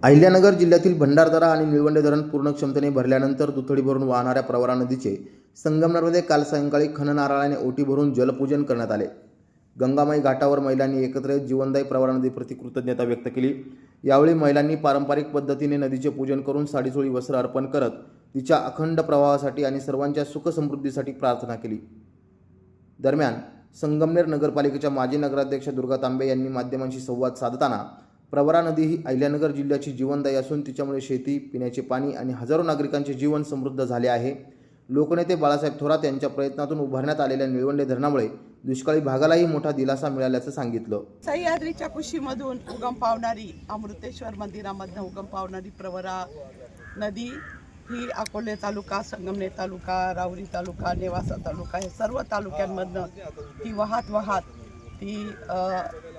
अहिल्यानगर जिल्ह्यातील भंडारदरा आणि निळवंडे धरण पूर्ण क्षमतेने भरल्यानंतर दुथडी भरून वाहणाऱ्या प्रवरा नदीचे संगमनेरमध्ये काल सायंकाळी खणनारळाने ओटी भरून जलपूजन करण्यात आले। गंगामाई घाटावर महिलांनी एकत्र येत जीवनदायी प्रवरा नदीप्रती कृतज्ञता व्यक्त केली। यावेळी महिलांनी पारंपरिक पद्धतीने नदीचे पूजन करून साडीचोळी वस्त्र अर्पण करत तिच्या अखंड प्रवाहासाठी आणि सर्वांच्या सुख समृद्धीसाठी प्रार्थना केली। दरम्यान संगमनेर नगरपालिकेच्या माजी नगराध्यक्ष दुर्गा तांबे यांनी माध्यमांशी संवाद साधताना प्रवरा नदी ही अहिल्यानगर जिल्ह्याची जीवनदायी असून तिच्यामुळे शेती, पिण्याचे पाणी आणि हजारो नागरिकांचे जीवन समृद्ध झाले आहे। लोकनेते बाळासाहेब थोरात यांच्या प्रयत्नातून उभारण्यात आलेल्या निळवंडे धरणामुळे दुष्काळी भागालाही मोठा दिलासा मिळाल्याचं सांगितलं। सह्याद्रीच्या कुशीमधून उगम पावणारी, अमृतेश्वर मंदिरामधून उगम पावणारी प्रवरा नदी ही अकोले तालुका, संगमनेर तालुका, राऊरी तालुका, नेवासा तालुका हे सर्व तालुक्यांमधनं ती वाहत ती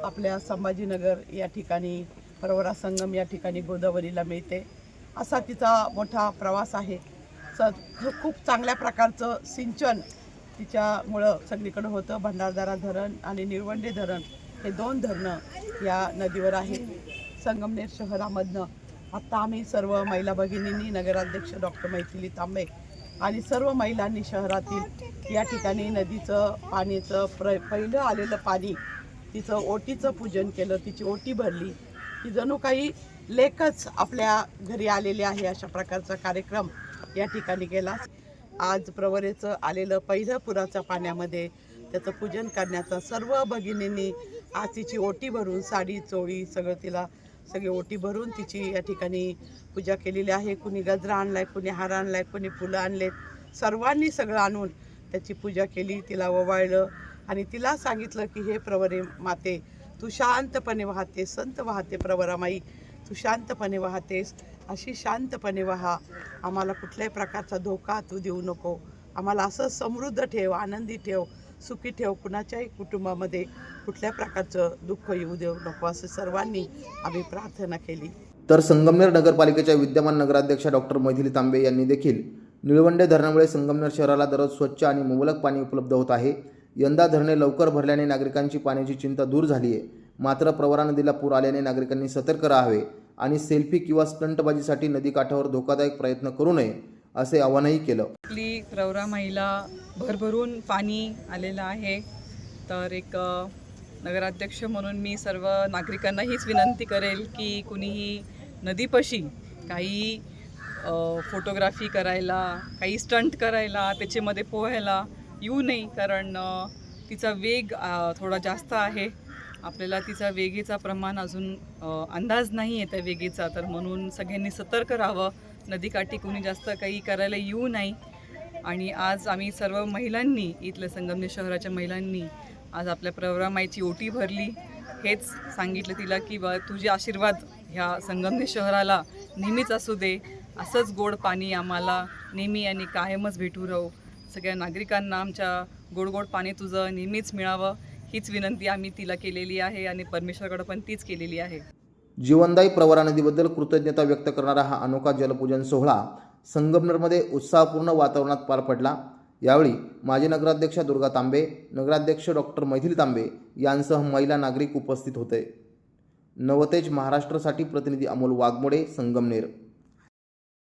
आपल्या संभाजीनगर या ठिकाणी प्रवरा संगम या ठिकाणी गोदावरीला मिळते। असा तिचा मोठा प्रवास आहे। खूप चांगल्या प्रकारचं सिंचन तिच्यामुळं सगळीकडे होतं। भंडारदरा धरण आणि निळवंडे धरण हे दोन धरणं या नदीवर आहेत। संगमनेर शहरामधनं आत्ता आम्ही सर्व महिला भगिनींनी, नगराध्यक्ष डॉक्टर मैथिली तांबे आणि सर्व महिलांनी शहरातील या ठिकाणी नदीचं पाण्याचं पहिलं आलेलं पाणी तिचं ओटीचं पूजन केलं, तिची ओटी भरली। ती जणू काही लेकच आपल्या घरी आलेली आहे अशा प्रकारचा कार्यक्रम या ठिकाणी केला। आज प्रवरेचं आलेलं पहिलं पुराच्या पाण्यामध्ये त्याचं पूजन करण्याचा सर्व भगिनींनी आज तिची ओटी भरून साडी चोळी सगळी ओटी भरून तिची या ठिकाणी पूजा केलेली आहे। कुणी गजरा आणलाय, कुणी हार आणलाय, कुणी फुलं आणलेत, सर्वांनी सगळं आणून त्याची पूजा केली, तिला ओवाळलं आणि तिला सांगितलं की हे प्रवरे माते, तू शांतपणे वाहते, संत वाहते प्रवरामाई, तू शांतपणे वाहतेस, अशी शांतपणे वाहा, आम्हाला कुठल्याही प्रकारचा धोका तू देऊ नको, आम्हाला असं समृद्ध ठेव, आनंदी ठेव, सुखी ठेव, कुणाच्याही कुटुंबामध्ये कुठल्या प्रकारचं दुःख येऊ देऊ नको, असं सर्वांनी आम्ही प्रार्थना केली। तर संगमनेर नगरपालिकेच्या विद्यमान नगराध्यक्ष डॉक्टर मैथिली तांबे यांनी देखील निळवंडे धरणामुळे संगमनेर शहराला दररोज स्वच्छ आणि मुबलक पाणी उपलब्ध होत आहे। यंदा धरणे लवकर भरल्याने नागरिकांची पाण्याची चिंता दूर झाली आहे। मात्र प्रवरा नदीला पूर आल्याने नागरिकांनी सतर्क राहावे आणि सेल्फी किंवा स्टंटबाजीसाठी नदी काठावर धोकादायक प्रयत्न करू नये असे आवाहनही केलं। आपली प्रवरा माईला भरभरून पाणी आलेलं आहे। तर एक नगराध्यक्ष म्हणून मी सर्व नागरिकांना हीच विनंती करेल की कुणीही नदीपाशी काही फोटोग्राफी करायला, काही स्टंट करायला, त्याच्यामध्ये पोहायला येऊ नये, कारण तिचा वेग थोडा जास्त आहे। आपल्याला तिचा वेगेचा प्रमाण अजून अंदाज नाही आहे त्या वेगेचा, तर म्हणून सगळ्यांनी सतर्क राहावं, नदीकाठी कोणी जास्त काही करायला येऊ नये। आणि आज आम्ही सर्व महिलांनी, इथल्या संगमनेर शहराच्या महिलांनी आज आपल्या प्रवरा माईची ओटी भरली। हेच सांगितलं तिला की तुझे आशीर्वाद ह्या संगमनेर शहराला नेहमीच असू दे, असंच गोड पाणी आम्हाला नेहमी आणि कायमच भेटू राहू, सगळ्या नागरिकांना आमच्या गोड पाणी तुझं नेहमीच मिळावं, हीच विनंती आम्ही तिला केलेली आहे आणि परमेश्वराकडे पण तीच केलेली आहे। जीवनदायी प्रवरा नदीबद्दल कृतज्ञता व्यक्त करणारा हा अनोखा जलपूजन सोहळा संगमनेरमध्ये उत्साहपूर्ण वातावरणात पार पडला। यावेळी माजी नगराध्यक्ष दुर्गा तांबे, नगराध्यक्ष डॉक्टर मैथिली तांबे यांसह महिला नागरिक उपस्थित होते। नवतेज महाराष्ट्रासाठी प्रतिनिधी अमोल वाघमोडे, संगमनेर।